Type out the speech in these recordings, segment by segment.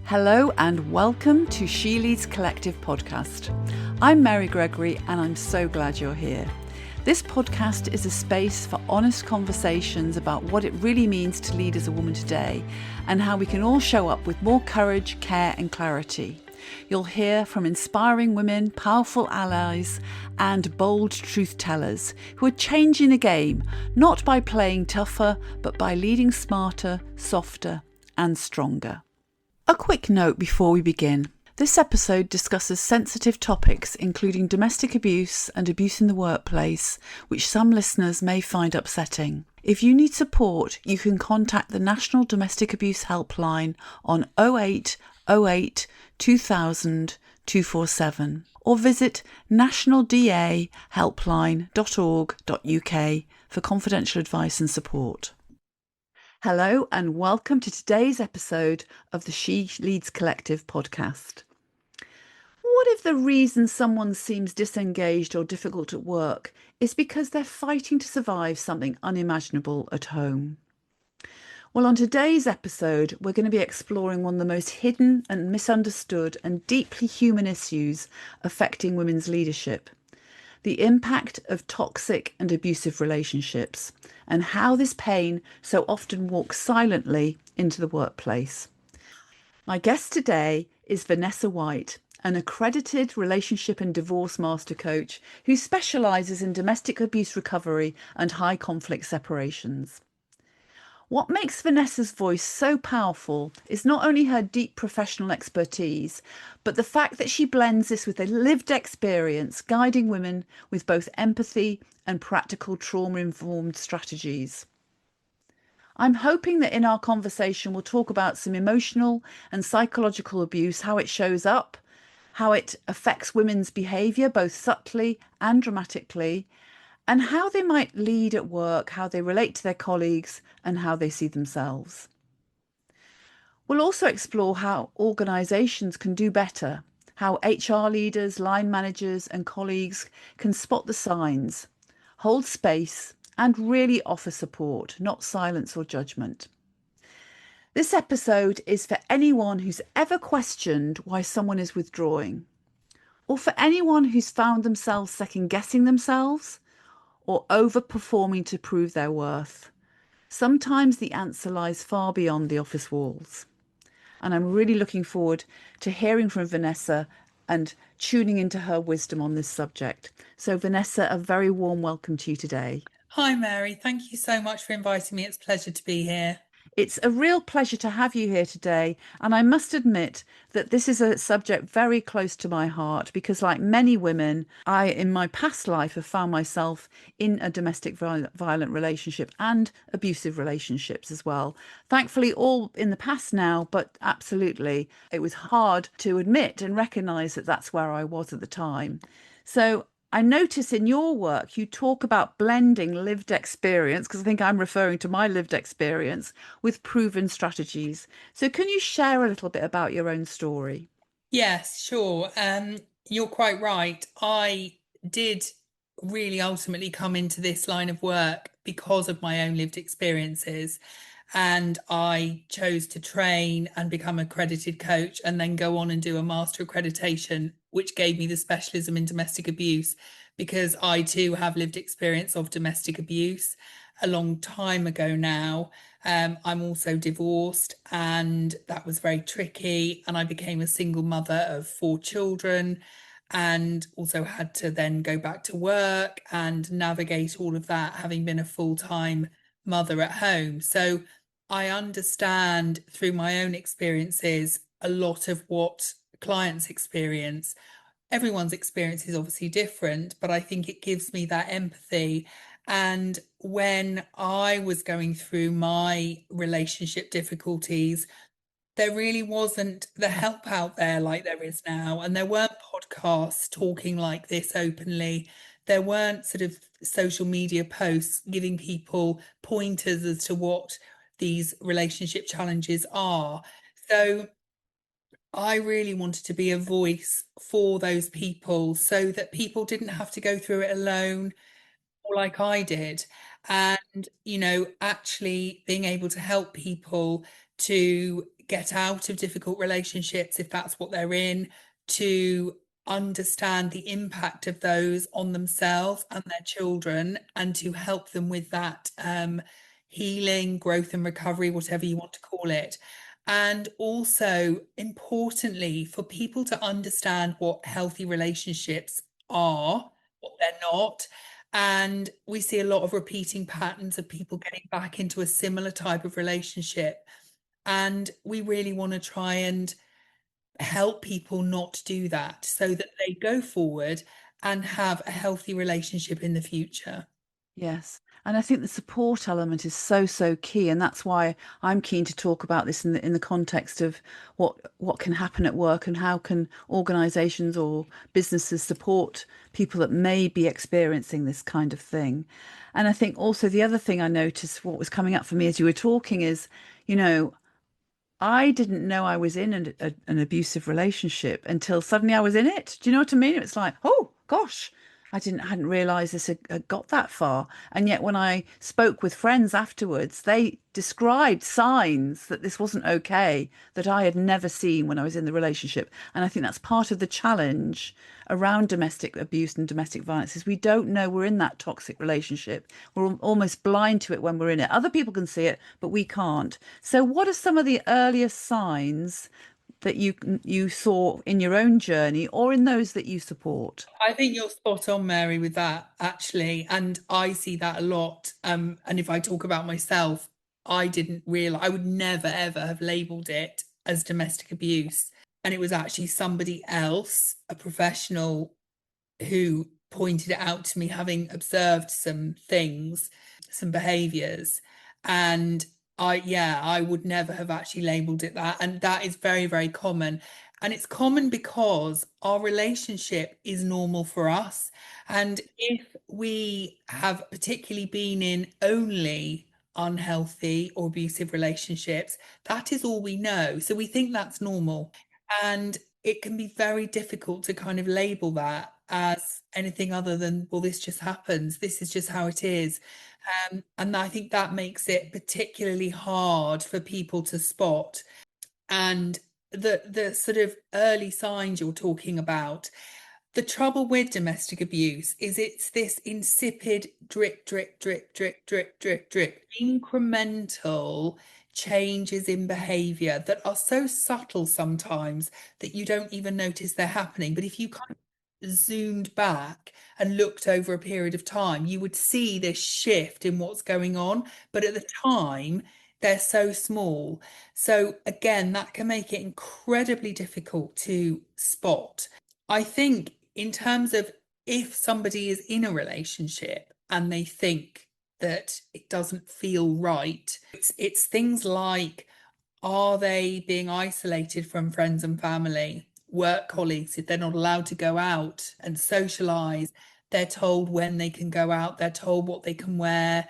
Hello and welcome to She Leads Collective podcast. I'm Mary Gregory and I'm so glad you're here. This podcast is a space for honest conversations about what it really means to lead as a woman today and how we can all show up with more courage, care and clarity. You'll hear from inspiring women, powerful allies and bold truth tellers who are changing the game, not by playing tougher, but by leading smarter, softer and stronger. A quick note before we begin. This episode discusses sensitive topics including domestic abuse and abuse in the workplace, which some listeners may find upsetting. If you need support, you can contact the National Domestic Abuse Helpline on 0808 2000 247 or visit nationaldahelpline.org.uk for confidential advice and support. Hello and welcome to today's episode of the She Leads Collective podcast. What if the reason someone seems disengaged or difficult at work is because they're fighting to survive something unimaginable at home? Well, on today's episode, we're going to be exploring one of the most hidden and misunderstood and deeply human issues affecting women's leadership: the impact of toxic and abusive relationships, and how this pain so often walks silently into the workplace. My guest today is Vanessa White, an accredited relationship and divorce master coach who specialises in domestic abuse recovery and high conflict separations. What makes Vanessa's voice so powerful is not only her deep professional expertise, but the fact that she blends this with a lived experience, guiding women with both empathy and practical trauma-informed strategies. I'm hoping that in our conversation we'll talk about some emotional and psychological abuse, how it shows up, how it affects women's behaviour both subtly and dramatically, and how they might lead at work, how they relate to their colleagues, and how they see themselves. We'll also explore how organisations can do better, how HR leaders, line managers, and colleagues can spot the signs, hold space, and really offer support, not silence or judgment. This episode is for anyone who's ever questioned why someone is withdrawing, or for anyone who's found themselves second-guessing themselves, or overperforming to prove their worth. Sometimes the answer lies far beyond the office walls. And I'm really looking forward to hearing from Vanessa and tuning into her wisdom on this subject. So Vanessa, a very warm welcome to you today. Hi Mary, thank you so much for inviting me. It's a pleasure to be here. It's a real pleasure to have you here today, and I must admit that this is a subject very close to my heart because, like many women, I, in my past life, have found myself in a domestic violent relationship and abusive relationships as well. Thankfully, all in the past now, but absolutely, it was hard to admit and recognise that that's where I was at the time. So I notice in your work, you talk about blending lived experience, because I think I'm referring to my lived experience, with proven strategies. So can you share a little bit about your own story? Yes, sure. You're quite right. I did really ultimately come into this line of work because of my own lived experiences. And I chose to train and become an accredited coach and then go on and do a master accreditation, which gave me the specialism in domestic abuse, because I too have lived experience of domestic abuse a long time ago now. I'm also divorced, and that was very tricky. And I became a single mother of 4 children and also had to then go back to work and navigate all of that, having been a full-time mother at home. So I understand through my own experiences a lot of what clients experience. Everyone's experience is obviously different, but I think it gives me that empathy. And when I was going through my relationship difficulties, there really wasn't the help out there like there is now. And there weren't podcasts talking like this openly. There weren't sort of social media posts giving people pointers as to what these relationship challenges are. So I really wanted to be a voice for those people so that people didn't have to go through it alone or like I did. And, actually being able to help people to get out of difficult relationships if that's what they're in, to understand the impact of those on themselves and their children, and to help them with that healing, growth, and recovery, whatever you want to call it. And also, importantly, for people to understand what healthy relationships are, what they're not. And we see a lot of repeating patterns of people getting back into a similar type of relationship. And we really want to try and help people not do that so that they go forward and have a healthy relationship in the future. Yes. And I think the support element is so, so key. And that's why I'm keen to talk about this in the context of what can happen at work and how can organizations or businesses support people that may be experiencing this kind of thing. And I think also the other thing I noticed, what was coming up for me as you were talking is, you know, I didn't know I was in an abusive relationship until suddenly I was in it. Do you know what I mean? It's like, oh gosh, hadn't realized this had got that far. And yet when I spoke with friends afterwards, they described signs that this wasn't okay that I had never seen when I was in the relationship. And I think that's part of the challenge around domestic abuse and domestic violence is we don't know we're in that toxic relationship. We're almost blind to it when we're in it. Other people can see it, but we can't. So what are some of the earliest signs that you saw in your own journey or in those that you support? I think you're spot on, Mary, with that, actually. And I see that a lot. And if I talk about myself, I didn't realize, I would never, ever have labeled it as domestic abuse. And it was actually somebody else, a professional, who pointed it out to me, having observed some things, some behaviors. And yeah, I would never have actually labeled it that. And that is very, very common. And it's common because our relationship is normal for us. And if we have particularly been in only unhealthy or abusive relationships, that is all we know. So we think that's normal. And it can be very difficult to kind of label that as anything other than, well, this just happens. This is just how it is. And I think that makes it particularly hard for people to spot. And the sort of early signs you're talking about, the trouble with domestic abuse is it's this insipid drip, drip, drip, drip, drip, drip, drip, incremental changes in behavior that are so subtle sometimes that you don't even notice they're happening. But if you kind of zoomed back and looked over a period of time, you would see this shift in what's going on. But at the time, they're so small. So again, that can make it incredibly difficult to spot. I think in terms of if somebody is in a relationship and they think that it doesn't feel right, it's things like, are they being isolated from friends and family, work colleagues, if they're not allowed to go out and socialize? They're told when they can go out, they're told what they can wear.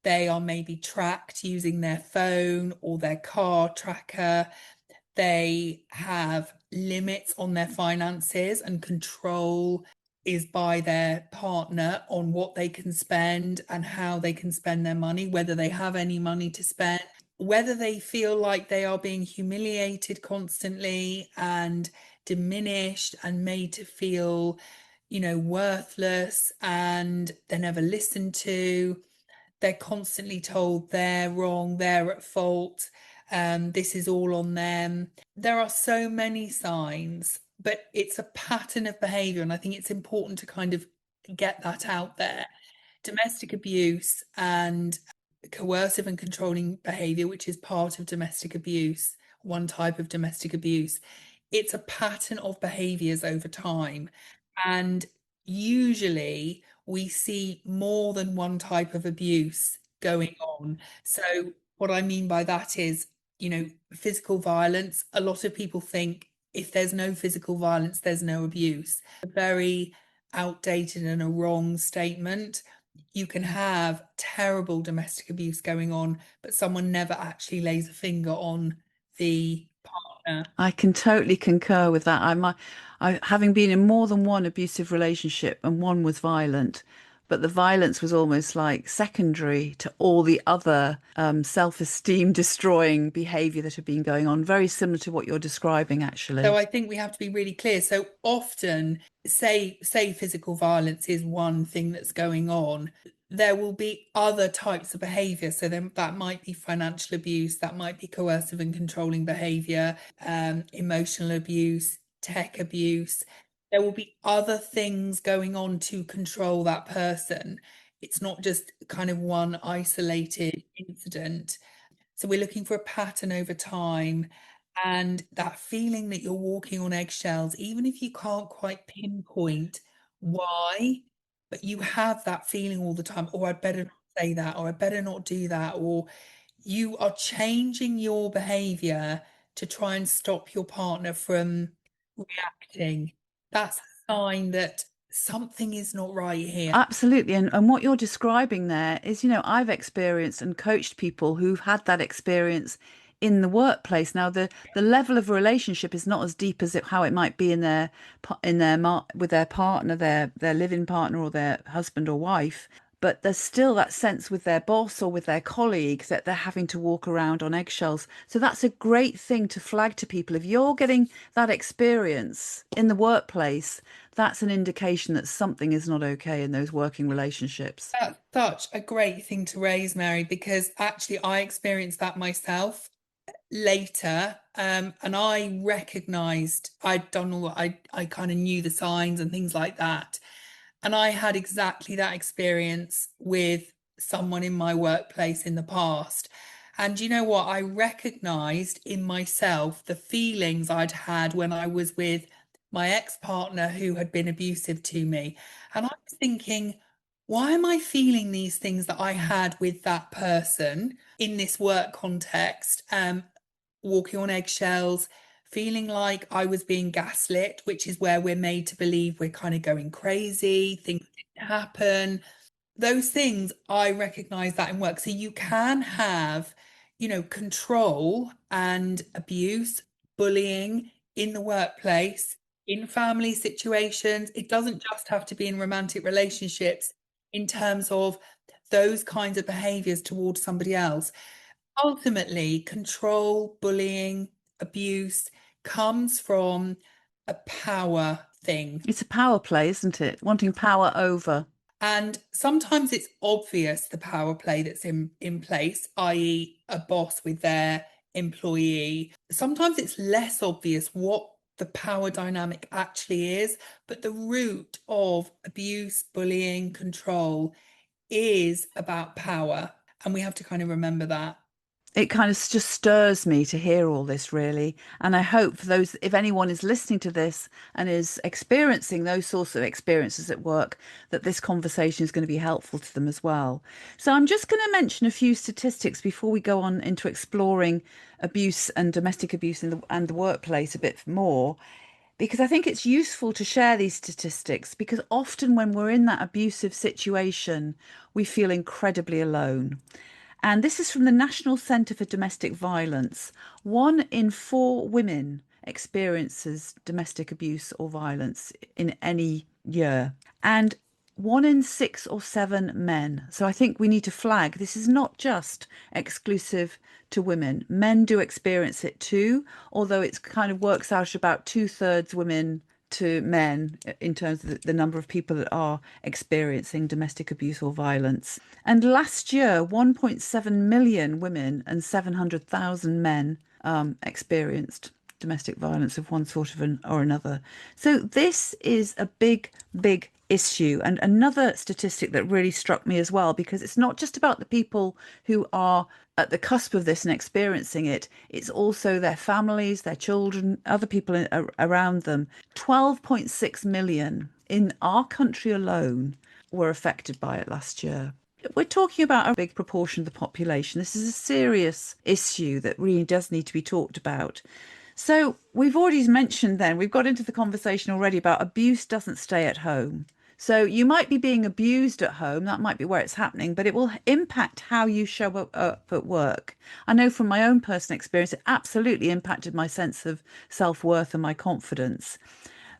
They are maybe tracked using their phone or their car tracker. They have limits on their finances, and control is by their partner on what they can spend and how they can spend their money, whether they have any money to spend, whether they feel like they are being humiliated constantly and diminished and made to feel, worthless, and they're never listened to. They're constantly told they're wrong, they're at fault, this is all on them. There are so many signs, but it's a pattern of behavior. And I think it's important to kind of get that out there. Domestic abuse and coercive and controlling behavior, which is part of domestic abuse, one type of domestic abuse, it's a pattern of behaviors over time. And usually we see more than one type of abuse going on. So, what I mean by that is, physical violence. A lot of people think if there's no physical violence, there's no abuse. A very outdated and a wrong statement. You can have terrible domestic abuse going on, but someone never actually lays a finger on the partner. I can totally concur with that. Having been in more than one abusive relationship and one was violent, but the violence was almost like secondary to all the other self-esteem destroying behavior that had been going on, very similar to what you're describing, So actually. I think we have to be really clear. So often, say physical violence is one thing that's going on. There will be other types of behavior. So then that might be financial abuse, that might be coercive and controlling behavior, emotional abuse, tech abuse. There will be other things going on to control that person. It's not just kind of one isolated incident. So we're looking for a pattern over time. And that feeling that you're walking on eggshells, even if you can't quite pinpoint why, but you have that feeling all the time, or I'd better not say that, or I better not do that, or you are changing your behavior to try and stop your partner from reacting. That's a sign that something is not right here. Absolutely. And what you're describing there is, I've experienced and coached people who've had that experience in the workplace. Now, the level of relationship is not as deep as how it might be in with their partner, their living partner or their husband or wife. But there's still that sense with their boss or with their colleagues that they're having to walk around on eggshells. So that's a great thing to flag to people. If you're getting that experience in the workplace, that's an indication that something is not okay in those working relationships. That's such a great thing to raise, Mary, because actually I experienced that myself later. And I recognized I'd done all I kind of knew the signs and things like that. And I had exactly that experience with someone in my workplace in the past. And you know what? I recognized in myself the feelings I'd had when I was with my ex-partner who had been abusive to me. And I was thinking, why am I feeling these things that I had with that person in this work context? Walking on eggshells, feeling like I was being gaslit, which is where we're made to believe we're kind of going crazy, things didn't happen. Those things, I recognize that in work. So you can have, control and abuse, bullying in the workplace, in family situations. It doesn't just have to be in romantic relationships in terms of those kinds of behaviors towards somebody else. Ultimately, control, bullying, abuse comes from a power thing. It's a power play, isn't it? Wanting power over. And sometimes it's obvious the power play that's in place, i.e., a boss with their employee. Sometimes it's less obvious what the power dynamic actually is, but the root of abuse, bullying, control is about power. And we have to kind of remember that. It kind of just stirs me to hear all this, really. And I hope for those, if anyone is listening to this and is experiencing those sorts of experiences at work, that this conversation is going to be helpful to them as well. So I'm just going to mention a few statistics before we go on into exploring abuse and domestic abuse and the workplace a bit more, because I think it's useful to share these statistics because often when we're in that abusive situation, we feel incredibly alone. And this is from the National Centre for Domestic Violence. 1 in 4 women experiences domestic abuse or violence in any year, and 1 in 6 or 7 men. So I think we need to flag this is not just exclusive to women. Men do experience it too, although it's kind of works out about 2/3 women to men in terms of the number of people that are experiencing domestic abuse or violence. And last year, 1.7 million women and 700,000 men experienced domestic violence of one sort or another. So this is a big, big issue. And another statistic that really struck me as well, because it's not just about the people who are at the cusp of this and experiencing it, it's also their families, their children, other people around them. 12.6 million in our country alone were affected by it last year. We're talking about a big proportion of the population. This is a serious issue that really does need to be talked about. So we've already mentioned then, we've got into the conversation already about abuse doesn't stay at home. So you might be being abused at home, that might be where it's happening, but it will impact how you show up at work. I know from my own personal experience, it absolutely impacted my sense of self-worth and my confidence.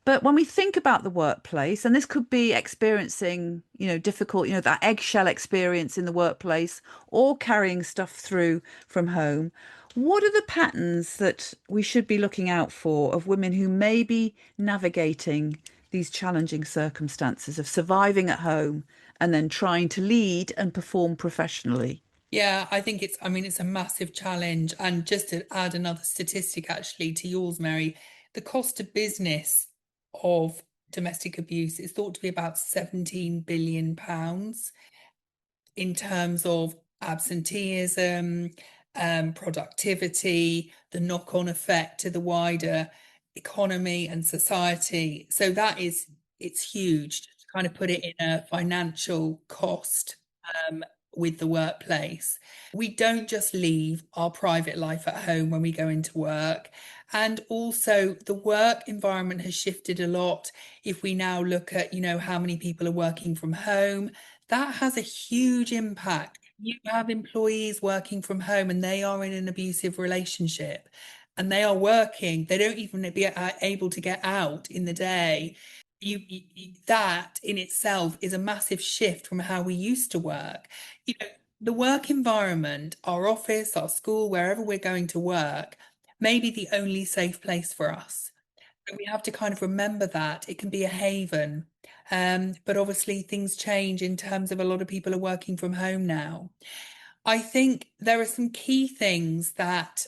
But when we think about the workplace, and this could be experiencing, difficult, that eggshell experience in the workplace or carrying stuff through from home, what are the patterns that we should be looking out for of women who may be navigating these challenging circumstances of surviving at home and then trying to lead and perform professionally? Yeah, I think I mean, it's a massive challenge. And just to add another statistic actually to yours, Mary, the cost of business of domestic abuse is thought to be about £17 billion in terms of absenteeism, productivity, the knock-on effect to the wider economy and society. So it's huge to kind of put it in a financial cost with the workplace. We don't just leave our private life at home when we go into work. And also the work environment has shifted a lot. If we now look at, how many people are working from home, that has a huge impact. You have employees working from home and they are in an abusive relationship and they are working. They don't even be able to get out in the day. That in itself is a massive shift from how we used to work. You know, the work environment, our office, our school, wherever we're going to work, may be the only safe place for us. And we have to kind of remember that it can be a haven. But obviously things change in terms of a lot of people are working from home now. I think there are some key things that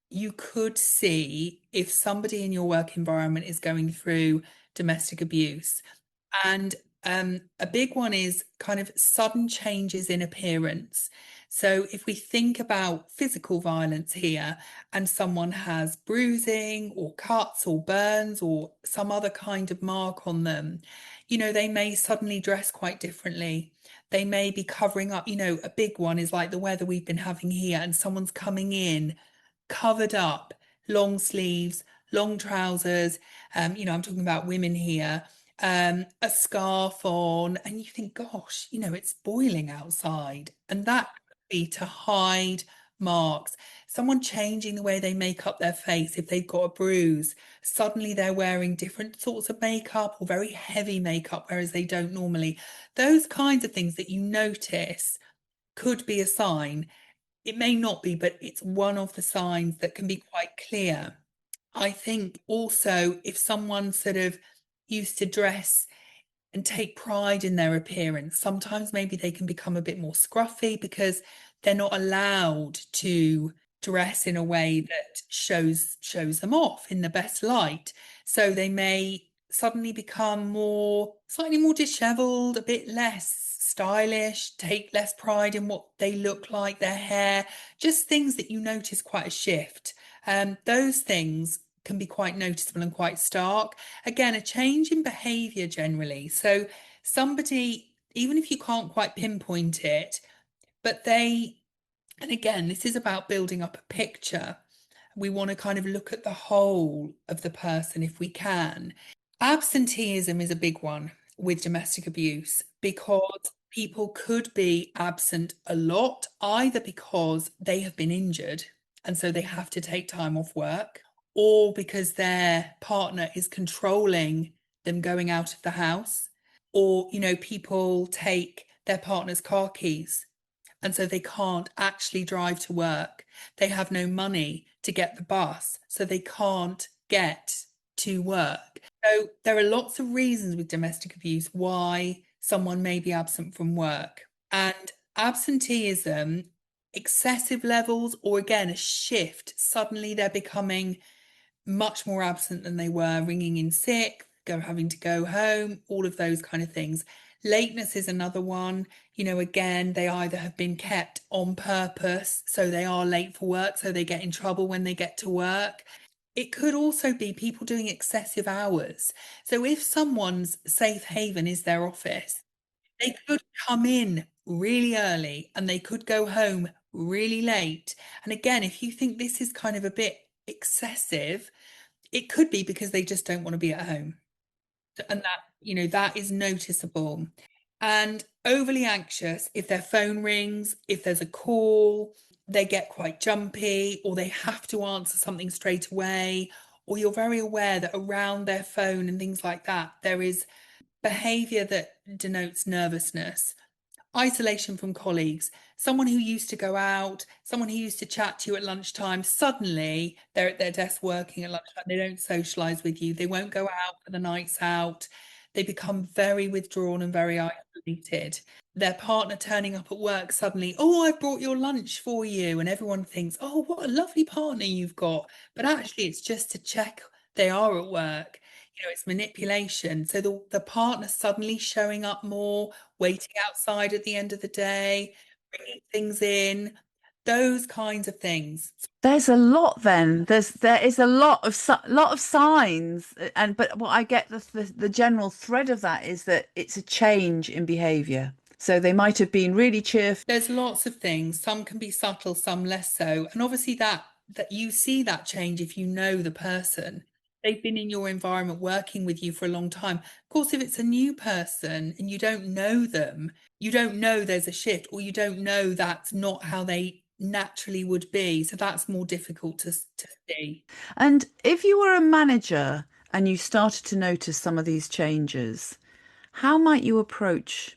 you could see if somebody in your work environment is going through domestic abuse. And a big one is kind of sudden changes in appearance. So if we think about physical violence here and someone has bruising or cuts or burns or some other kind of mark on them, they may suddenly dress quite differently. They may be covering up, a big one is like the weather we've been having here, and someone's coming in covered up, long sleeves, long trousers. I'm talking about women here, a scarf on, and you think, gosh, it's boiling outside. And that could be to hide marks. Someone changing the way they make up their face if they've got a bruise. Suddenly they're wearing different sorts of makeup or very heavy makeup, whereas they don't normally. Those kinds of things that you notice could be a sign. It may not be, but it's one of the signs that can be quite clear. I think also if someone sort of used to dress and take pride in their appearance, sometimes maybe they can become a bit more scruffy because they're not allowed to dress in a way that shows them off in the best light. So they may suddenly become slightly more disheveled, a bit less stylish, take less pride in what they look like, their hair, just things that you notice quite a shift. Those things can be quite noticeable and quite stark. Again, a change in behavior generally. So somebody, even if you can't quite pinpoint it, but and again, this is about building up a picture. We want to kind of look at the whole of the person if we can. Absenteeism is a big one with domestic abuse because people could be absent a lot, either because they have been injured and so they have to take time off work, or because their partner is controlling them going out of the house, or, people take their partner's car keys and so they can't actually drive to work. They have no money to get the bus, so they can't get to work. So there are lots of reasons with domestic abuse why someone may be absent from work. And absenteeism, excessive levels, or again, a shift, suddenly they're becoming much more absent than they were, ringing in sick, having to go home, all of those kind of things. Lateness is another one. Again, they either have been kept on purpose, so they are late for work, so they get in trouble when they get to work. It could also be people doing excessive hours. So if someone's safe haven is their office, they could come in really early and they could go home really late. And again, if you think this is kind of a bit excessive, it could be because they just don't want to be at home. And that is noticeable. And overly anxious, if their phone rings, if there's a call, they get quite jumpy or they have to answer something straight away, or you're very aware that around their phone and things like that, there is behaviour that denotes nervousness, isolation from colleagues, someone who used to go out, someone who used to chat to you at lunchtime, suddenly they're at their desk working at lunchtime, they don't socialise with you, they won't go out for the nights out, they become very withdrawn and very isolated. Their partner turning up at work suddenly, oh, I brought your lunch for you, and everyone thinks, oh, what a lovely partner you've got. But actually, it's just to check they are at work. It's manipulation. So the partner suddenly showing up more, waiting outside at the end of the day, bringing things in, those kinds of things. There's a lot then. There is a lot of signs, but what I get the general thread of that is that it's a change in behaviour. So they might have been really cheerful. There's lots of things. Some can be subtle, some less so. And obviously that you see that change if you know the person. They've been in your environment working with you for a long time. Of course, if it's a new person and you don't know them, you don't know there's a shift, or you don't know that's not how they naturally would be. So that's more difficult to see. And if you were a manager and you started to notice some of these changes, how might you approach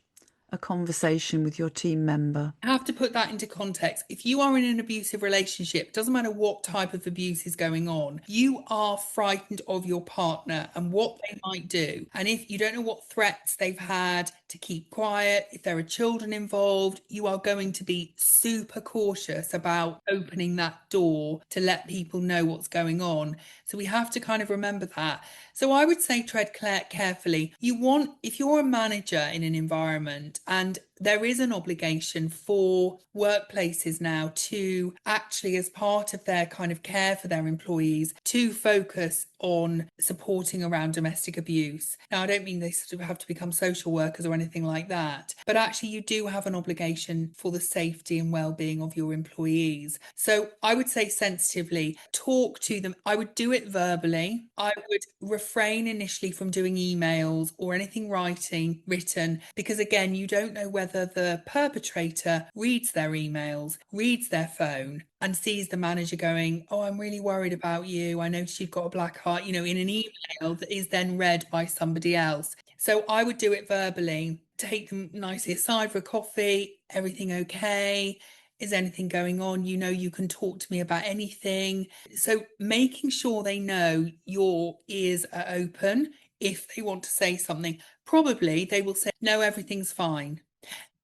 a conversation with your team member? I have to put that into context. If you are in an abusive relationship, it doesn't matter what type of abuse is going on, you are frightened of your partner and what they might do. And if you don't know what threats they've had to keep quiet, if there are children involved, you are going to be super cautious about opening that door to let people know what's going on. So we have to kind of remember that. So I would say tread carefully. If you're a manager in an environment, and there is an obligation for workplaces now to actually, as part of their kind of care for their employees, to focus on supporting around domestic abuse. Now, I don't mean they sort of have to become social workers or anything like that, but actually you do have an obligation for the safety and well-being of your employees. So I would say sensitively, talk to them. I would do it verbally. I would refrain initially from doing emails or anything written, because again, you don't know whether the perpetrator reads their emails, reads their phone, and sees the manager going, oh, I'm really worried about you. I noticed you've got a black heart, in an email that is then read by somebody else. So I would do it verbally, take them nicely aside for a coffee. Everything okay? Is anything going on? You can talk to me about anything. So making sure they know your ears are open. If they want to say something, probably they will say, no, everything's fine.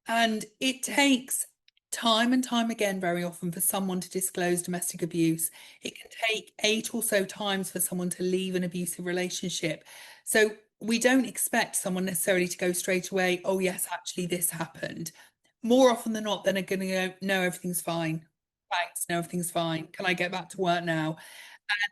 And it takes time and time again, very often, for someone to disclose domestic abuse. It can take 8 or so times for someone to leave an abusive relationship. So we don't expect someone necessarily to go straight away, oh, yes, actually, this happened. More often than not, then they're going to go, no, everything's fine. Thanks, no, everything's fine. Can I get back to work now?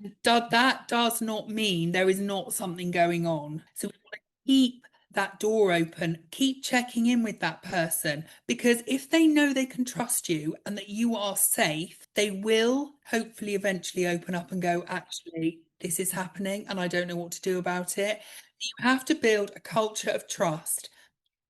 And that does not mean there is not something going on. So we want to keep that door open, keep checking in with that person, because if they know they can trust you and that you are safe, they will hopefully eventually open up and go, actually, this is happening and I don't know what to do about it. You have to build a culture of trust.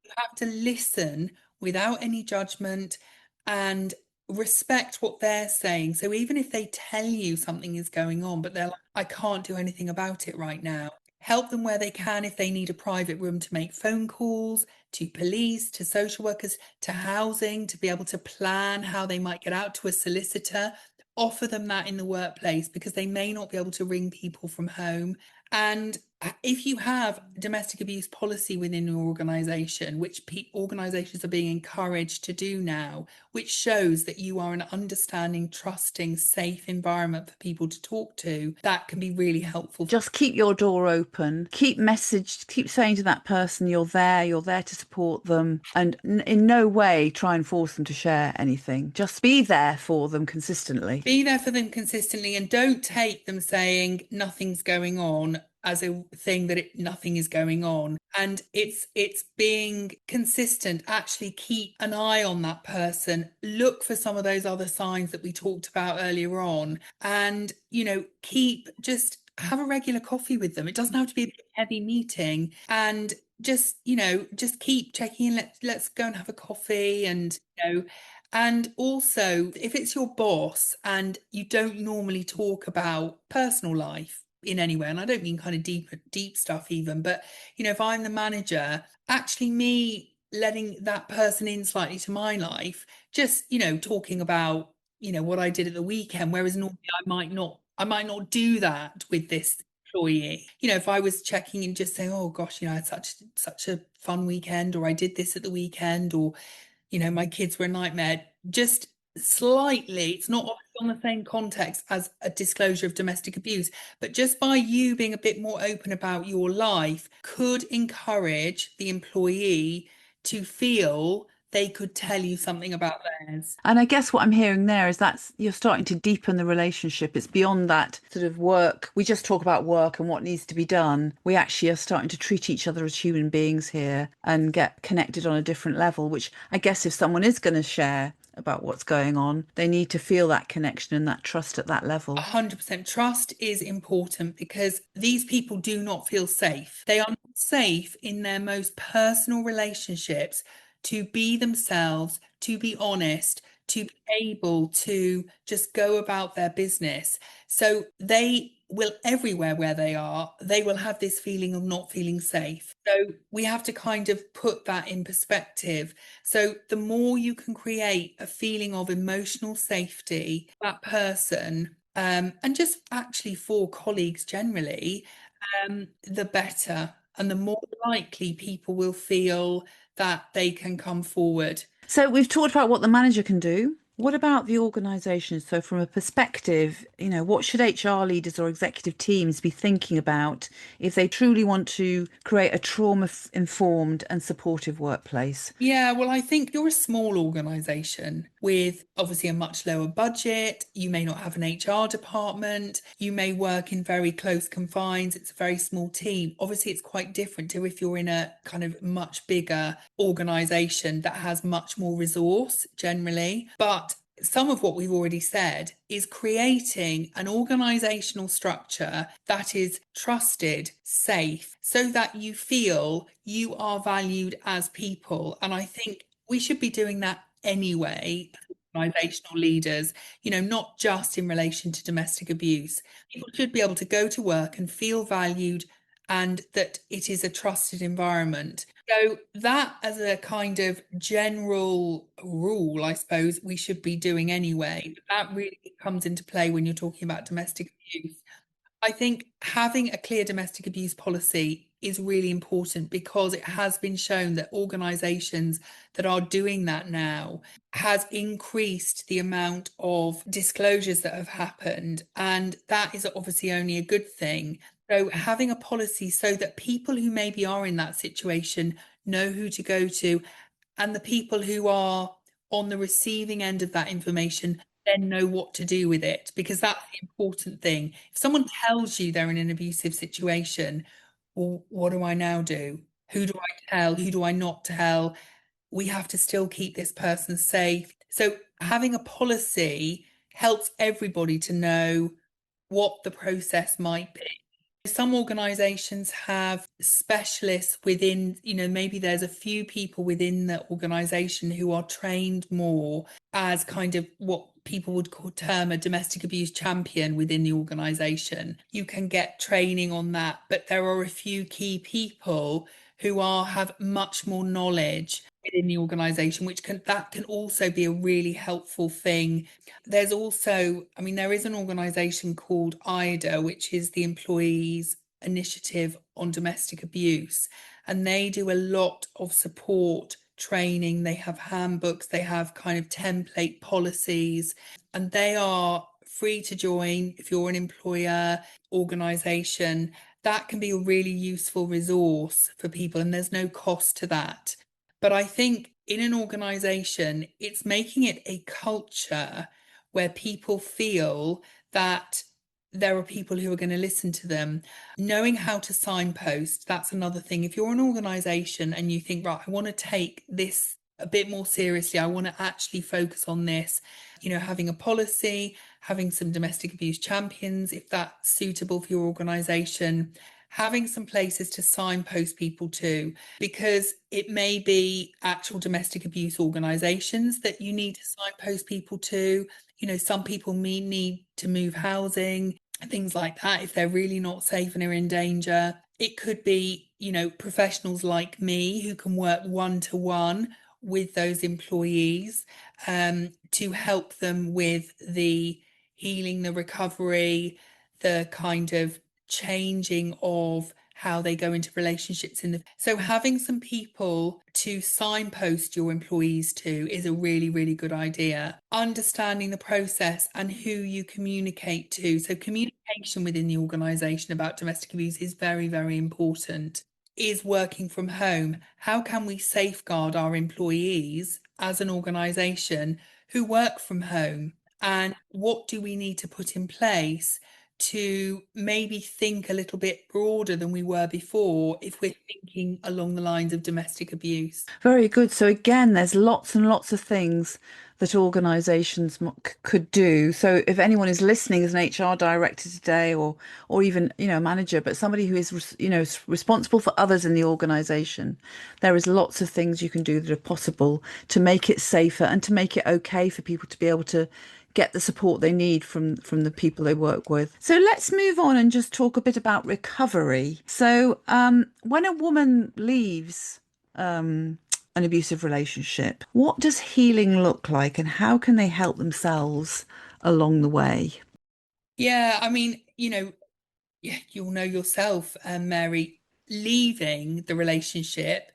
You have to listen without any judgment and respect what they're saying. So even if they tell you something is going on, but they're like, I can't do anything about it right now, help them where they can. If they need a private room, to make phone calls to police, to social workers, to housing, to be able to plan how they might get out, to a solicitor. Offer them that in the workplace, because they may not be able to ring people from home. And if you have domestic abuse policy within your organisation, which organisations are being encouraged to do now, which shows that you are an understanding, trusting, safe environment for people to talk to, that can be really helpful. Just keep your door open, keep saying to that person you're there to support them, and in no way try and force them to share anything. Just be there for them consistently. Be there for them consistently, and don't take them saying nothing's going on as a thing that nothing is going on. And it's being consistent. Actually keep an eye on that person, look for some of those other signs that we talked about earlier on, and just have a regular coffee with them. It doesn't have to be a heavy meeting, and just keep checking in. Let's go and have a coffee. And also, if it's your boss and you don't normally talk about personal life, in any way. And I don't mean kind of deep stuff even, but if I'm the manager, actually me letting that person in slightly to my life, just, talking about, what I did at the weekend, whereas normally I might not do that with this employee. If I was checking in, just saying, oh gosh, I had such a fun weekend, or I did this at the weekend, or my kids were a nightmare. Just slightly, it's not obviously on the same context as a disclosure of domestic abuse, but just by you being a bit more open about your life could encourage the employee to feel they could tell you something about theirs. And I guess what I'm hearing there is that's you're starting to deepen the relationship. It's beyond that sort of work. We just talk about work and what needs to be done. We actually are starting to treat each other as human beings here and get connected on a different level, which I guess if someone is going to share about what's going on, they need to feel that connection and that trust at that level. 100% trust is important because these people do not feel safe. They are not safe in their most personal relationships to be themselves, to be honest, to be able to just go about their business. So they will, everywhere where they are, they will have this feeling of not feeling safe. So we have to kind of put that in perspective. So the more you can create a feeling of emotional safety, that person, and just actually for colleagues generally, the better, and the more likely people will feel that they can come forward. So we've talked about what the manager can do. What about the organisation? So from a perspective, what should HR leaders or executive teams be thinking about if they truly want to create a trauma-informed and supportive workplace? Yeah, well, I think you're a small organization with obviously a much lower budget. You may not have an HR department. You may work in very close confines. It's a very small team. Obviously, it's quite different to if you're in a kind of much bigger organization that has much more resource generally. But some of what we've already said is creating an organizational structure that is trusted, safe, so that you feel you are valued as people. And I think we should be doing that anyway, as organizational leaders, not just in relation to domestic abuse. People should be able to go to work and feel valued and that it is a trusted environment. So that as a kind of general rule, I suppose we should be doing anyway. That really comes into play when you're talking about domestic abuse. I think having a clear domestic abuse policy is really important because it has been shown that organisations that are doing that now has increased the amount of disclosures that have happened, and that is obviously only a good thing. So having a policy so that people who maybe are in that situation know who to go to, and the people who are on the receiving end of that information then know what to do with it, because that's the important thing. If someone tells you they're in an abusive situation, well, what do I now do? Who do I tell? Who do I not tell? We have to still keep this person safe. So having a policy helps everybody to know what the process might be. Some organizations have specialists within, maybe there's a few people within the organization who are trained more as kind of what people would term a domestic abuse champion within the organization. You can get training on that, but there are a few key people who have much more knowledge within the organization, which can also be a really helpful thing. There's also, there is an organization called IDA, which is the Employees Initiative on Domestic Abuse, and they do a lot of support training. They have handbooks, they have kind of template policies, and they are free to join if you're an employer organization. That can be a really useful resource for people, and there's no cost to that. But I think in an organization, it's making it a culture where people feel that there are people who are going to listen to them. Knowing how to signpost, that's another thing. If you're an organization and you think, right, I want to take this a bit more seriously, I want to actually focus on this, having a policy, having some domestic abuse champions, if that's suitable for your organization, having some places to signpost people to, because it may be actual domestic abuse organisations that you need to signpost people to. Some people may need to move housing. things like that, if they're really not safe and are in danger. It could be, professionals like me who can work one to one with those employees to help them with the healing, the recovery, the kind of changing of how they go into relationships so having some people to signpost your employees to is a really, really good idea. Understanding the process and who you communicate to. So communication within the organization about domestic abuse is very, very important. Is working from home. How can we safeguard our employees as an organization who work from home? And what do we need to put in place to maybe think a little bit broader than we were before if we're thinking along the lines of domestic abuse? Very good. So again, there's lots and lots of things that organisations could do. So if anyone is listening as an HR director today, or even a manager, but somebody who is responsible for others in the organisation, there is lots of things you can do that are possible to make it safer and to make it okay for people to be able to get the support they need from the people they work with. So let's move on and just talk a bit about recovery. So when a woman leaves an abusive relationship, what does healing look like and how can they help themselves along the way? Yeah, I mean, yeah, you'll know yourself, Mary, leaving the relationship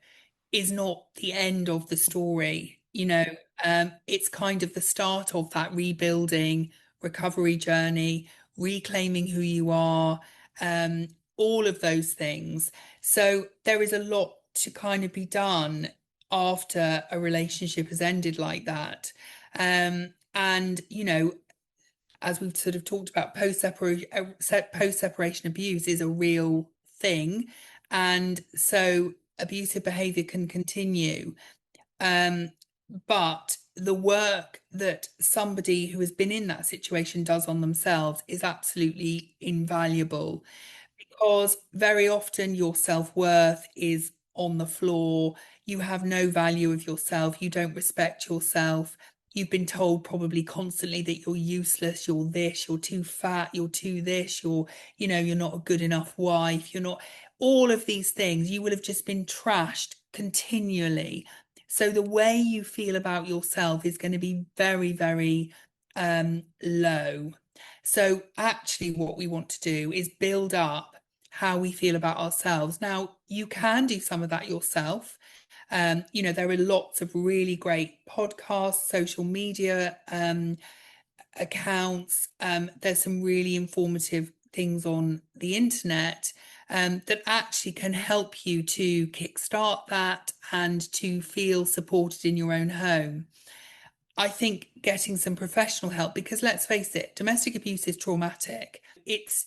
is not the end of the story. It's kind of the start of that rebuilding, recovery journey, reclaiming who you are, um, all of those things. So there is a lot to kind of be done after a relationship has ended like that. And as we've sort of talked about, post-separation abuse is a real thing. And so abusive behavior can continue. Um, but the work that somebody who has been in that situation does on themselves is absolutely invaluable, because very often your self-worth is on the floor. You have no value of yourself. You don't respect yourself. You've been told probably constantly that you're useless, you're this, you're too fat, you're too this, you're not a good enough wife, you're not, all of these things. You will have just been trashed continually. So the way you feel about yourself is going to be very, very low. So actually what we want to do is build up how we feel about ourselves. Now, you can do some of that yourself. There are lots of really great podcasts, social media accounts. There's some really informative things on the internet that actually can help you to kickstart that and to feel supported in your own home. I think getting some professional help, because let's face it, domestic abuse is traumatic. It's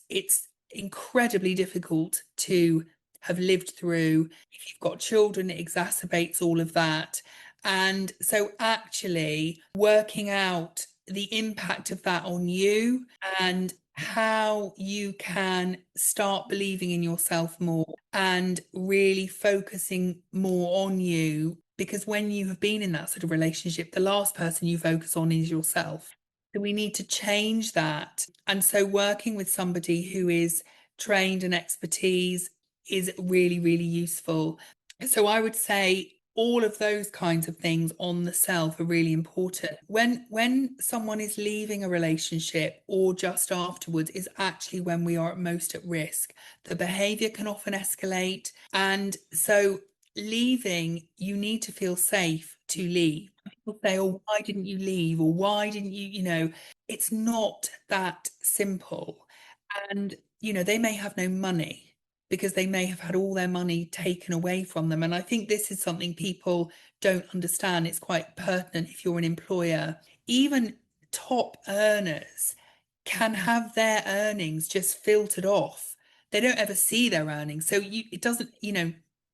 incredibly difficult to have lived through. If you've got children, it exacerbates all of that. And so actually working out the impact of that on you and how you can start believing in yourself more and really focusing more on you, because when you have been in that sort of relationship, the last person you focus on is yourself. So we need to change that. And so working with somebody who is trained and expertise is really, really useful. So I would say all of those kinds of things on the self are really important. When someone is leaving a relationship or just afterwards is actually when we are at most at risk. The behavior can often escalate. And so leaving, you need to feel safe to leave. People say, oh, why didn't you leave? Or why didn't you, it's not that simple. And, they may have no money because they may have had all their money taken away from them. And I think this is something people don't understand. It's quite pertinent if you're an employer. Even top earners can have their earnings just filtered off. They don't ever see their earnings. So it doesn't,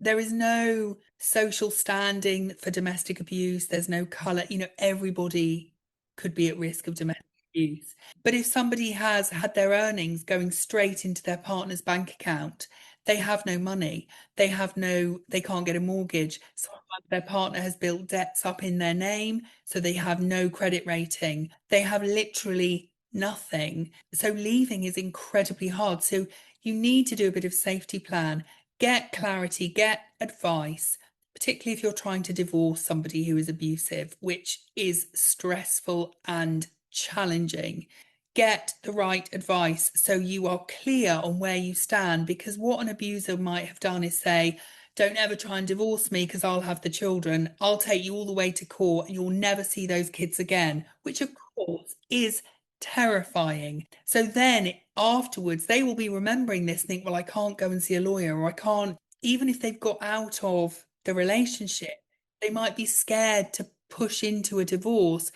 there is no social standing for domestic abuse. There's no color, everybody could be at risk of domestic abuse. But if somebody has had their earnings going straight into their partner's bank account, they have no money. They can't get a mortgage. Sometimes their partner has built debts up in their name, so they have no credit rating. They have literally nothing. So leaving is incredibly hard. So you need to do a bit of safety plan, get clarity, get advice, particularly if you're trying to divorce somebody who is abusive, which is stressful and challenging. Get the right advice so you are clear on where you stand, because what an abuser might have done is say, don't ever try and divorce me because I'll have the children. I'll take you all the way to court and you'll never see those kids again, which of course is terrifying. So then afterwards, they will be remembering this, think, well, I can't go and see a lawyer, or I can't, even if they've got out of the relationship, they might be scared to push into a divorce.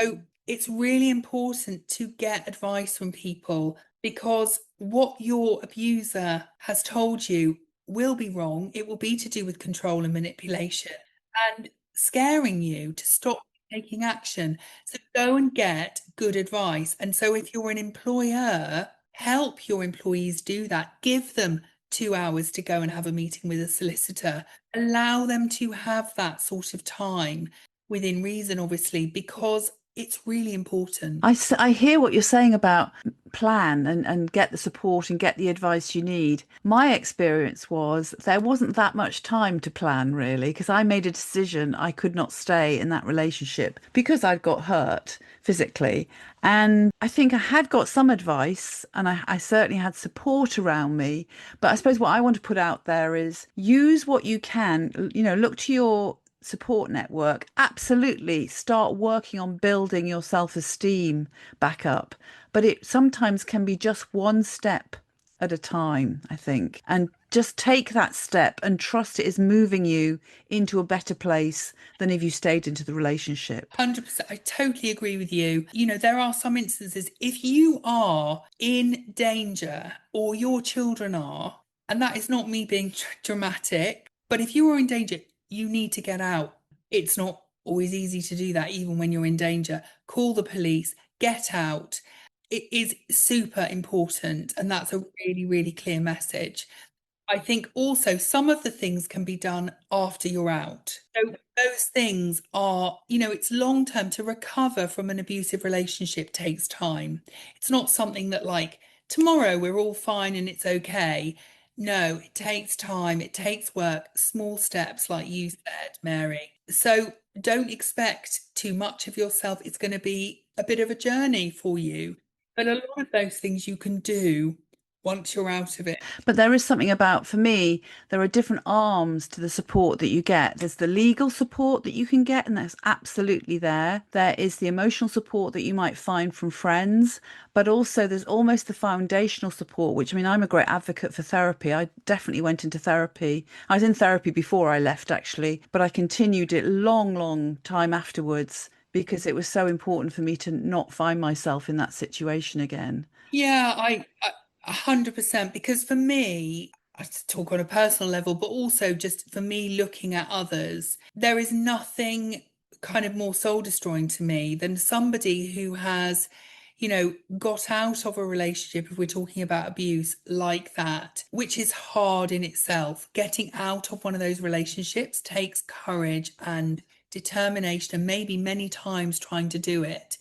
So it's really important to get advice from people, because what your abuser has told you will be wrong. It will be to do with control and manipulation and scaring you to stop taking action. So go and get good advice. And so if you're an employer, help your employees do that. Give them 2 hours to go and have a meeting with a solicitor. Allow them to have that sort of time within reason, obviously, because it's really important. I hear what you're saying about plan and get the support and get the advice you need. My experience was there wasn't that much time to plan, really, because I made a decision I could not stay in that relationship because I'd got hurt physically. And I think I had got some advice and I certainly had support around me. But I suppose what I want to put out there is use what you can, look to your support network. Absolutely start working on building your self-esteem back up. But it sometimes can be just one step at a time, I think. And just take that step and trust it is moving you into a better place than if you stayed into the relationship. 100%. I totally agree with you. There are some instances, if you are in danger or your children are, and that is not me being dramatic, but if you are in danger, you need to get out. It's not always easy to do that, even when you're in danger. Call the police, get out. It is super important. And that's a really, really clear message. I think also some of the things can be done after you're out. So those things are, it's long term. To recover from an abusive relationship takes time. It's not something that like tomorrow we're all fine and it's okay. No, it takes time, it takes work, small steps, like you said, Mary. So don't expect too much of yourself. It's going to be a bit of a journey for you. But a lot of those things you can do once you're out of it. But there is something about, for me, there are different arms to the support that you get. There's the legal support that you can get, and that's absolutely there. There is the emotional support that you might find from friends, but also there's almost the foundational support, which, I mean, I'm a great advocate for therapy. I definitely went into therapy. I was in therapy before I left, actually, but I continued it long, long time afterwards because it was so important for me to not find myself in that situation again. Yeah, 100%. Because for me, I talk on a personal level, but also just for me looking at others, there is nothing kind of more soul destroying to me than somebody who has, got out of a relationship, if we're talking about abuse like that, which is hard in itself. Getting out of one of those relationships takes courage and determination, and maybe many times trying to do it.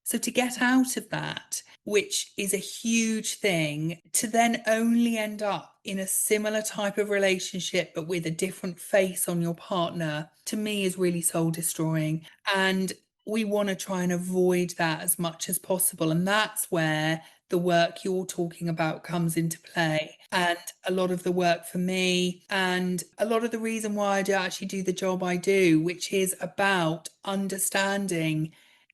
So to get out of that, which is a huge thing, to then only end up in a similar type of relationship but with a different face on your partner, to me is really soul destroying. And we want to try and avoid that as much as possible. And that's where the work you're talking about comes into play. And a lot of the work for me, and a lot of the reason why I do actually do the job I do, which is about understanding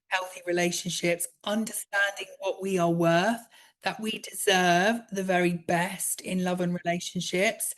healthy relationships, understanding what we are worth, that we deserve the very best in love and relationships.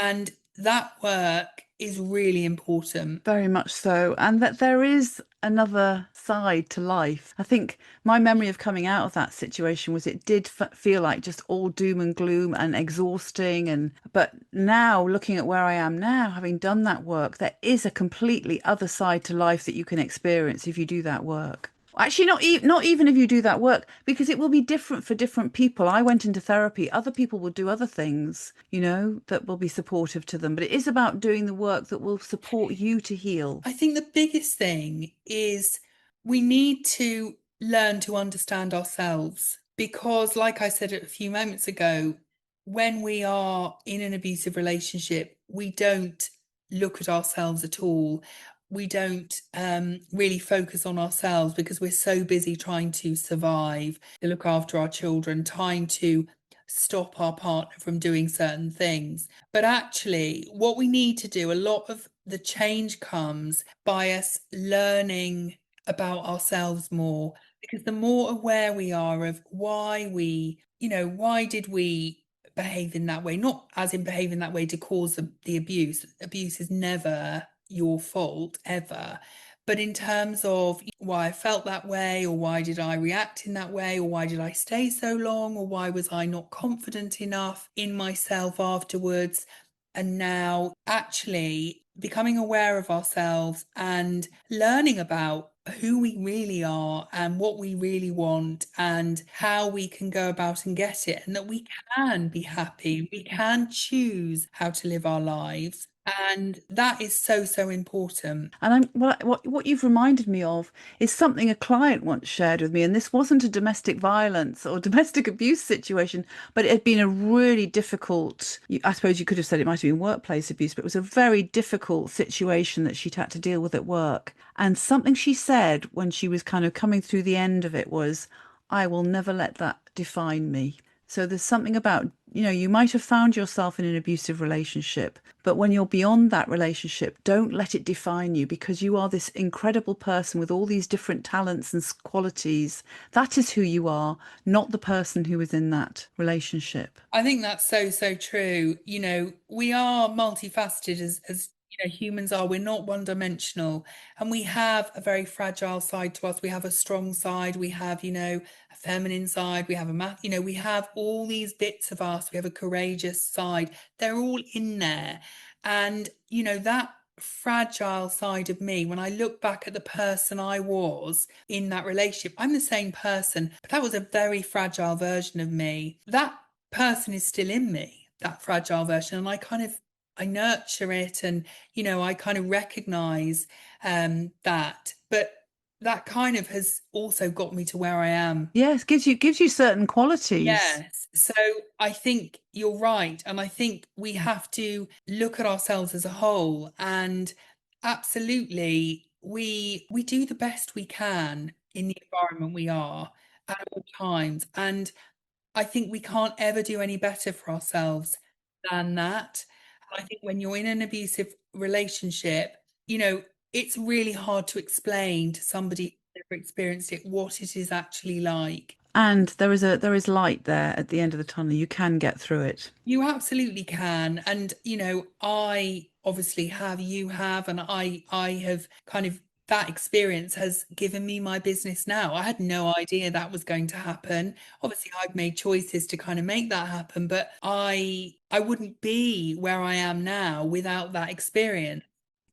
And that work is really important. Very much so. And that there is another side to life. I think my memory of coming out of that situation was it did feel like just all doom and gloom and exhausting. But now looking at where I am now, having done that work, there is a completely other side to life that you can experience if you do that work. Actually, not even if you do that work, because it will be different for different people. I went into therapy. Other people will do other things, that will be supportive to them. But it is about doing the work that will support you to heal. I think the biggest thing is we need to learn to understand ourselves. Because, like I said a few moments ago, when we are in an abusive relationship, we don't look at ourselves at all. We don't really focus on ourselves because we're so busy trying to survive, to look after our children, trying to stop our partner from doing certain things. But actually, what we need to do, a lot of the change comes by us learning about ourselves more, because the more aware we are of why why did we behave in that way, not as in behave in that way to cause the abuse. Abuse is never your fault, ever. But in terms of why I felt that way, or why did I react in that way, or why did I stay so long, or why was I not confident enough in myself afterwards? And now actually becoming aware of ourselves and learning about who we really are and what we really want and how we can go about and get it, and that we can be happy, we can choose how to live our lives. And that is so, so important. And what you've reminded me of is something a client once shared with me, and this wasn't a domestic violence or domestic abuse situation, but it had been a really difficult, I suppose you could have said it might have been workplace abuse, but it was a very difficult situation that she'd had to deal with at work. And something she said when she was kind of coming through the end of it was, I will never let that define me. So there's something about, you might have found yourself in an abusive relationship, but when you're beyond that relationship, don't let it define you, because you are this incredible person with all these different talents and qualities. That is who you are, not the person who was in that relationship. I think that's so, so true. We are multifaceted as humans are. We're not one dimensional, and we have a very fragile side to us. We have a strong side. We have, a feminine side. We have we have all these bits of us. We have a courageous side. They're all in there. And, that fragile side of me, when I look back at the person I was in that relationship, I'm the same person, but that was a very fragile version of me. That person is still in me, that fragile version, and I nurture it, and I kind of recognize that. But that kind of has also got me to where I am. Yes, gives you certain qualities. Yes. So I think you're right. And I think we have to look at ourselves as a whole, and absolutely we do the best we can in the environment we are at all times. And I think we can't ever do any better for ourselves than that. I think when you're in an abusive relationship, it's really hard to explain to somebody who's never experienced it what it is actually like. And there is light there at the end of the tunnel. You can get through it. You absolutely can. And, I obviously have, you have, and I have kind of, that experience has given me my business now. I had no idea that was going to happen. Obviously, I've made choices to kind of make that happen, but I wouldn't be where I am now without that experience.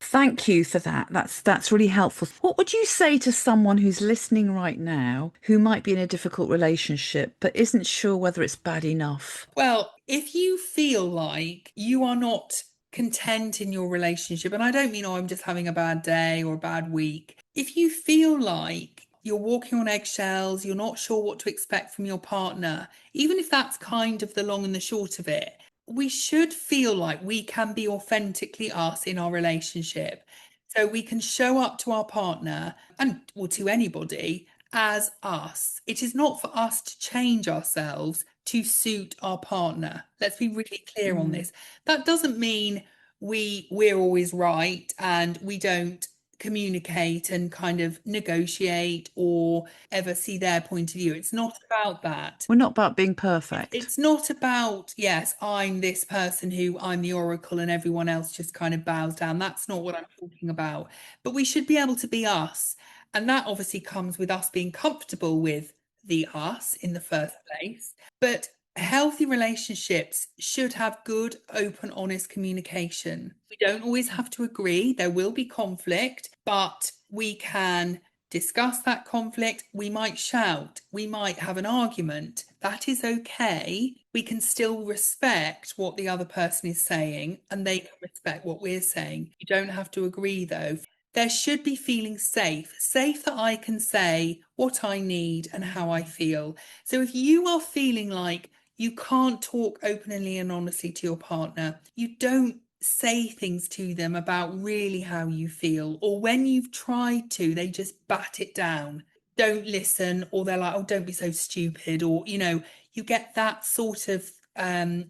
Thank you for that. That's really helpful. What would you say to someone who's listening right now who might be in a difficult relationship but isn't sure whether it's bad enough? Well, if you feel like you are not content in your relationship, and I don't mean, oh, I'm just having a bad day or a bad week. If you feel like you're walking on eggshells, you're not sure what to expect from your partner, even if that's kind of the long and the short of it, we should feel like we can be authentically us in our relationship. So we can show up to our partner and or to anybody as us. It is not for us to change ourselves to suit our partner. Let's be really clear on Mm. this. That doesn't mean we're always right and we don't communicate and kind of negotiate or ever see their point of view. It's not about that. We're not about being perfect. It's not about, yes, I'm this person who I'm the oracle and everyone else just kind of bows down. That's not what I'm talking about. But we should be able to be us. And that obviously comes with us being comfortable with the us in the first place. But healthy relationships should have good, open, honest communication. We don't always have to agree, there will be conflict, but we can discuss that conflict. We might shout, we might have an argument. That is okay. We can still respect what the other person is saying, and they can respect what we're saying. You don't have to agree, though. there should be feeling safe that I can say what I need and how I feel. So if you are feeling like you can't talk openly and honestly to your partner, you don't say things to them about really how you feel, or when you've tried to, they just bat it down, don't listen, or they're like, oh, don't be so stupid, or, you get that sort of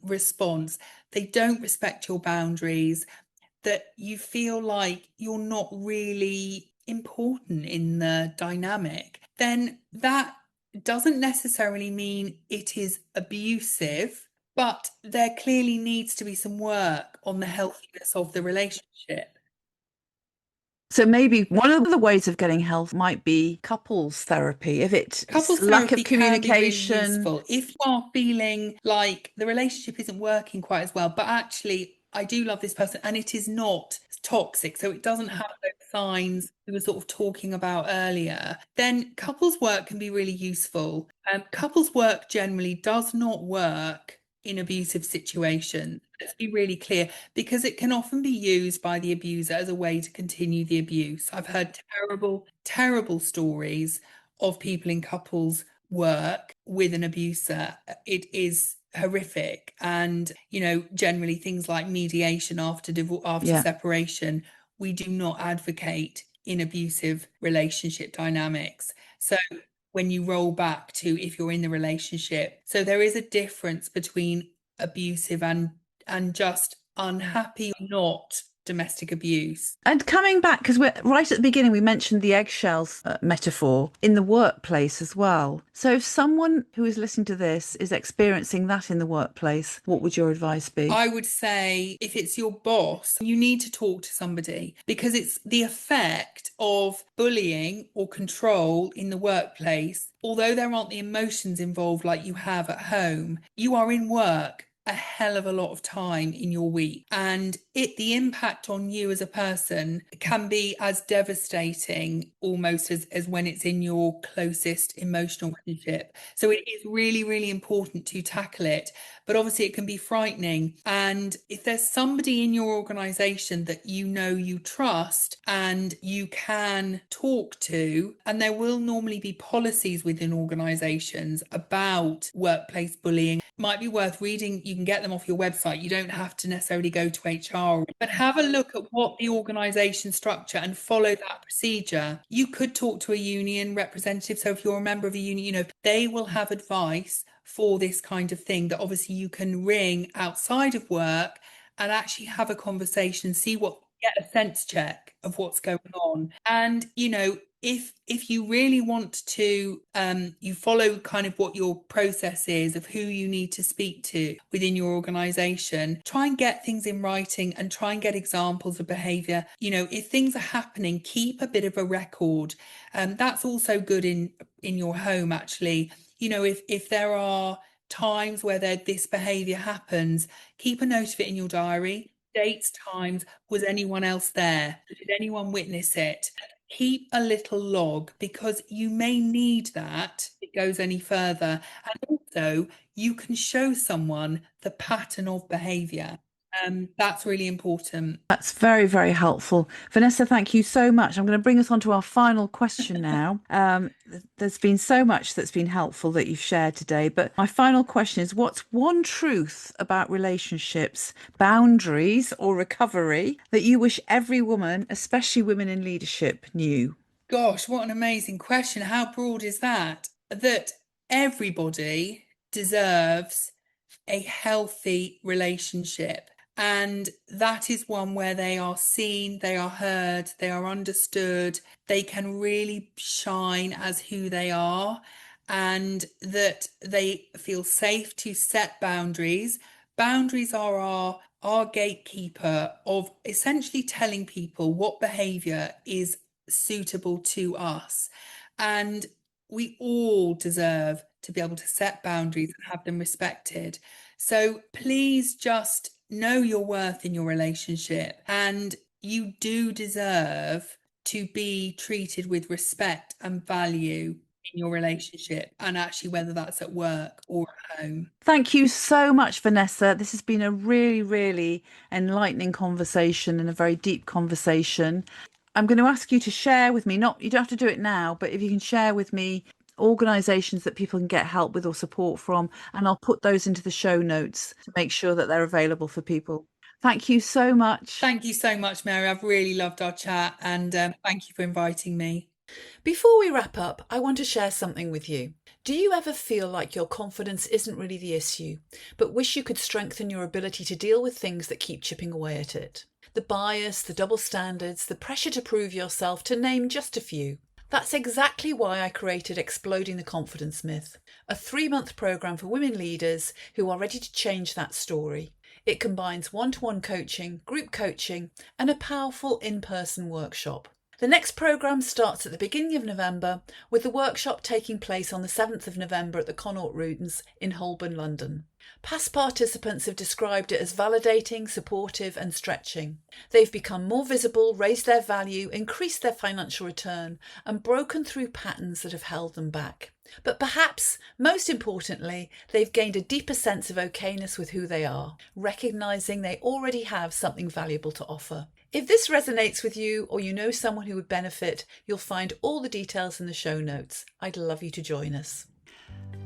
response. They don't respect your boundaries, that you feel like you're not really important in the dynamic, then that doesn't necessarily mean it is abusive, but there clearly needs to be some work on the healthiness of the relationship. So maybe one of the ways of getting help might be couples therapy. If it's Couples lack of therapy can be really communication. useful if you are feeling like the relationship isn't working quite as well, but actually, I do love this person and it is not toxic, so it doesn't have those signs we were sort of talking about earlier, then couples work can be really useful. Couples work generally does not work in abusive situations. Let's be really clear, because it can often be used by the abuser as a way to continue the abuse. I've heard terrible, terrible stories of people in couples work with an abuser. It is horrific. And, generally things like mediation after Yeah. separation, we do not advocate in abusive relationship dynamics. So when you roll back to if you're in the relationship, so there is a difference between abusive and just unhappy, not domestic abuse. And coming back, because we're right at the beginning, we mentioned the eggshells metaphor in the workplace as well. So if someone who is listening to this is experiencing that in the workplace, what would your advice be? I would say if it's your boss, you need to talk to somebody, because it's the effect of bullying or control in the workplace. Although there aren't the emotions involved like you have at home, you are in work a hell of a lot of time in your week, and the impact on you as a person can be as devastating almost as when it's in your closest emotional relationship. So it is really, really important to tackle it, but obviously it can be frightening. And if there's somebody in your organization that you trust and you can talk to, and there will normally be policies within organizations about workplace bullying, might be worth reading. You can get them off your website. You don't have to necessarily go to HR, but have a look at what the organization structure and follow that procedure. You could talk to a union representative. So if you're a member of a union, they will have advice for this kind of thing that obviously you can ring outside of work and actually have a conversation, get a sense check of what's going on. And if you really want to you follow kind of what your process is of who you need to speak to within your organization, try and get things in writing and try and get examples of behavior. If things are happening, keep a bit of a record. That's also good in your home, actually. If there are times where this behavior happens, keep a note of it in your diary. Dates, times, was anyone else there? Did anyone witness it? Keep a little log, because you may need that if it goes any further. And also, you can show someone the pattern of behavior. That's really important. That's very, very helpful. Vanessa, thank you so much. I'm going to bring us on to our final question now. There's been so much that's been helpful that you've shared today, but my final question is, what's one truth about relationships, boundaries, or recovery that you wish every woman, especially women in leadership, knew? Gosh, what an amazing question. How broad is that? That everybody deserves a healthy relationship. And that is one where they are seen, they are heard, they are understood, they can really shine as who they are, and that they feel safe to set boundaries. Boundaries are our gatekeeper of essentially telling people what behavior is suitable to us. And we all deserve to be able to set boundaries and have them respected. So please just know your worth in your relationship, and you do deserve to be treated with respect and value in your relationship, and actually whether that's at work or at home. Thank you so much, Vanessa. This has been a really, really enlightening conversation and a very deep conversation. I'm going to ask you to share with me, not, you don't have to do it now, but if you can share with me organisations that people can get help with or support from, and I'll put those into the show notes to make sure that they're available for people. Thank you so much. Thank you so much, Mary. I've really loved our chat, and thank you for inviting me. Before we wrap up, I want to share something with you. Do you ever feel like your confidence isn't really the issue, but wish you could strengthen your ability to deal with things that keep chipping away at it? The bias, the double standards, the pressure to prove yourself, to name just a few. That's exactly why I created Exploding the Confidence Myth, a 3-month programme for women leaders who are ready to change that story. It combines one-to-one coaching, group coaching, and a powerful in-person workshop. The next programme starts at the beginning of November, with the workshop taking place on the 7th of November at the Connaught Rooms in Holborn, London. Past participants have described it as validating, supportive and stretching. They've become more visible, raised their value, increased their financial return and broken through patterns that have held them back. But perhaps, most importantly, they've gained a deeper sense of okayness with who they are, recognising they already have something valuable to offer. If this resonates with you or you know someone who would benefit, you'll find all the details in the show notes. I'd love you to join us.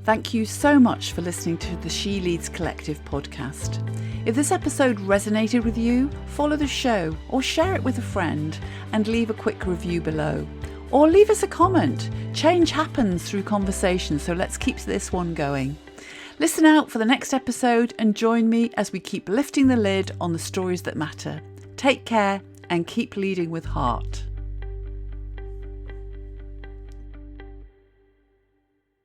Thank you so much for listening to the She Leads Collective podcast. If this episode resonated with you, follow the show or share it with a friend and leave a quick review below. Or leave us a comment. Change happens through conversation, so let's keep this one going. Listen out for the next episode and join me as we keep lifting the lid on the stories that matter. Take care and keep leading with heart.